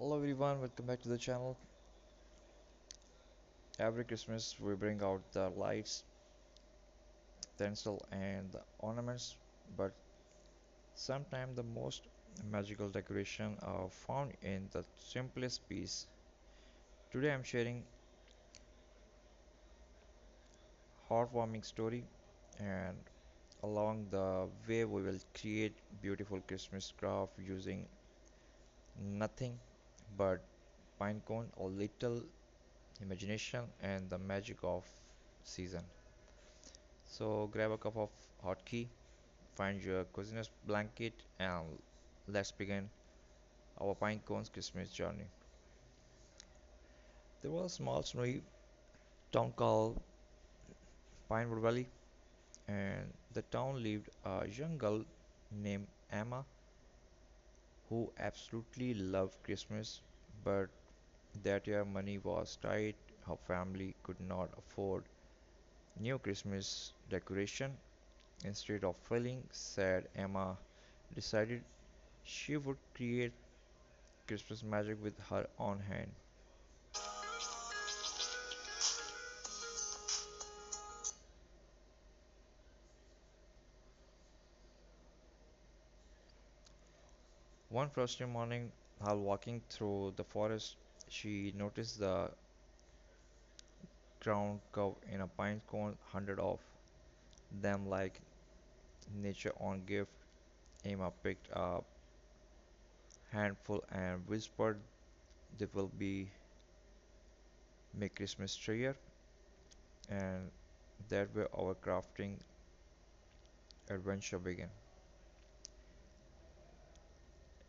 Hello everyone, welcome back to the channel. Every Christmas we bring out the lights, tinsel and the ornaments, but sometimes the most magical decoration are found in the simplest piece. Today I'm sharing heartwarming story and along the way we will create beautiful Christmas craft using nothing but pine cone, a little imagination and the magic of season. So grab a cup of hot tea. Find your coziness blanket and let's begin our pine cones Christmas journey. There was a small snowy town called Pinewood Valley, and the town lived a young girl named Emma who absolutely loved Christmas, but that year money was tight. Her family could not afford new Christmas decoration. Instead of feeling sad, Emma decided she would create Christmas magic with her own hand. One frosty morning, while walking through the forest, she noticed the ground covered in a pine cone, hundred of them like nature on gift. Emma picked a handful and whispered, "They will be make Christmas cheer." And that way our crafting adventure began.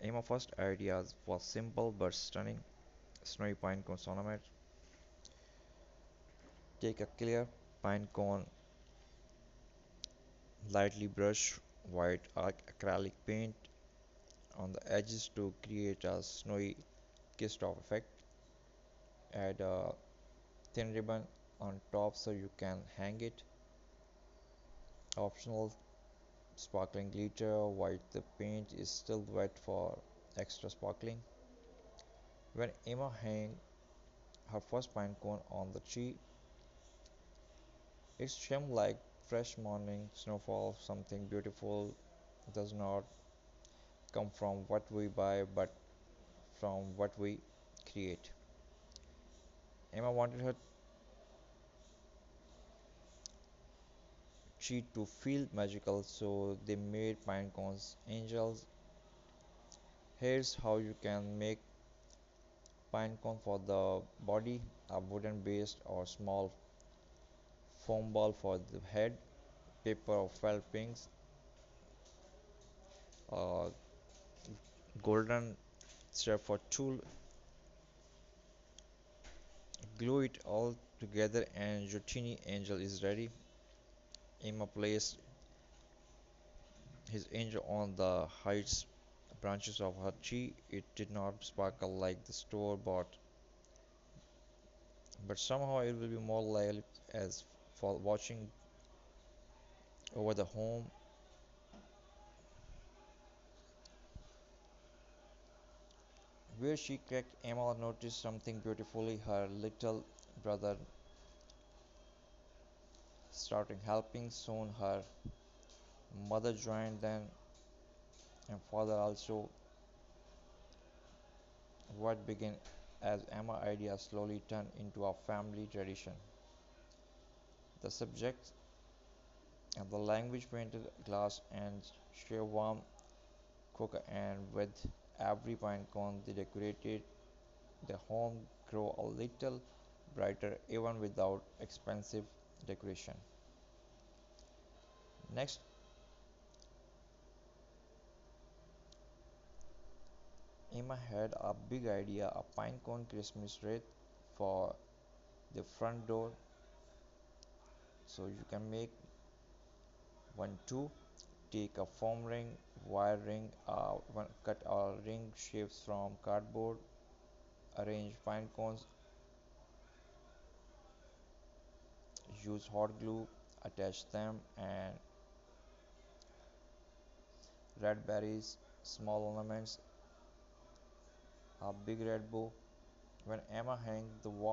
Emma's first idea was simple but stunning. Snowy pine cone ornament. Take a clear pine cone, lightly brush white acrylic paint on the edges to create a snowy kissed off effect. Add a thin ribbon on top so you can hang it. Optional sparkling glitter, white the paint is still wet for extra sparkling. When Emma hung her first pine cone on the tree, it shone like fresh morning snowfall. Something beautiful does not come from what we buy but from what we create. Emma wanted her tree to feel magical, so they made pine cones angels. Here's how you can make pine cone for the body: a wooden base or small foam ball for the head, paper or felt wings, uh, golden strap for tool. Glue it all together and your teeny angel is ready. Emma placed his angel on the heights branches of her tree. It did not sparkle like the store bought, but somehow it will be more lively as for watching over the home where she cracked. Emma noticed something beautifully. Her little brother started helping. Soon her mother joined them and father also. What began as Emma idea slowly turned into a family tradition. The subject and the language painted glass and share warm cook and with every pine cone they decorated the home grow a little brighter even without expensive decoration. Next, Emma had a big idea: a pine cone Christmas wreath for the front door. So you can make one too. Take a foam ring, wire ring, cut a ring shapes from cardboard, arrange pine cones, use hot glue, attach them, and red berries, small ornaments, a big red bow. When Emma hangs the wall